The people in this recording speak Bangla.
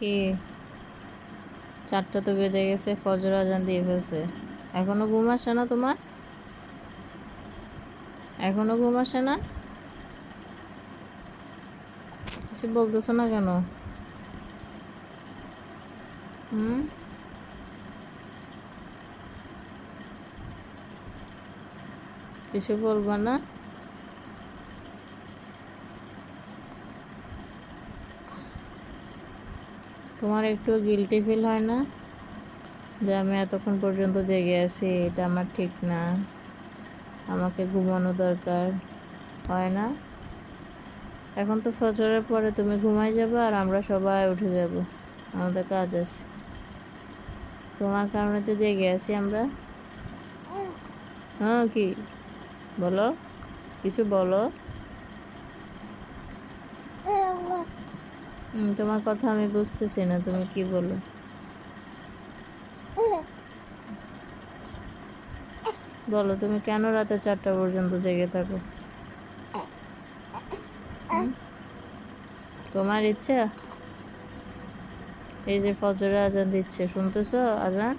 কি 4টা তো বেজে গেছে, ফজর আজান দিয়ে ফেলছে। এখনো ঘুম আসে না তোমার? এখনো ঘুম আসে না? কিছু বলতেছো না কেন? হুম, কিছু বলবা না? তোমার একটু গিল্টি ফিল হয় না যে আমি এতক্ষণ পর্যন্ত জেগে আছি, এটা আমার ঠিক না, আমাকে ঘুমানো দরকার? হয় না? এখন তো ফজরের পরে তুমি ঘুমাই যাবে আর আমরা সবাই উঠে যাব, আমাদের কাজ আছে। তোমার কারণে তো জেগে আছি আমরা। হ্যাঁ, কি বলো? কিছু বলো। তোমার কথা আমি বুঝতেছি না, তুমি কি বলো? বলো, তুমি কেন রাতে 4টা পর্যন্ত জেগে থাকো? হুম? তোমার ইচ্ছা? এই যে ফজরের আজান দিচ্ছে, শুনতেছো আজান?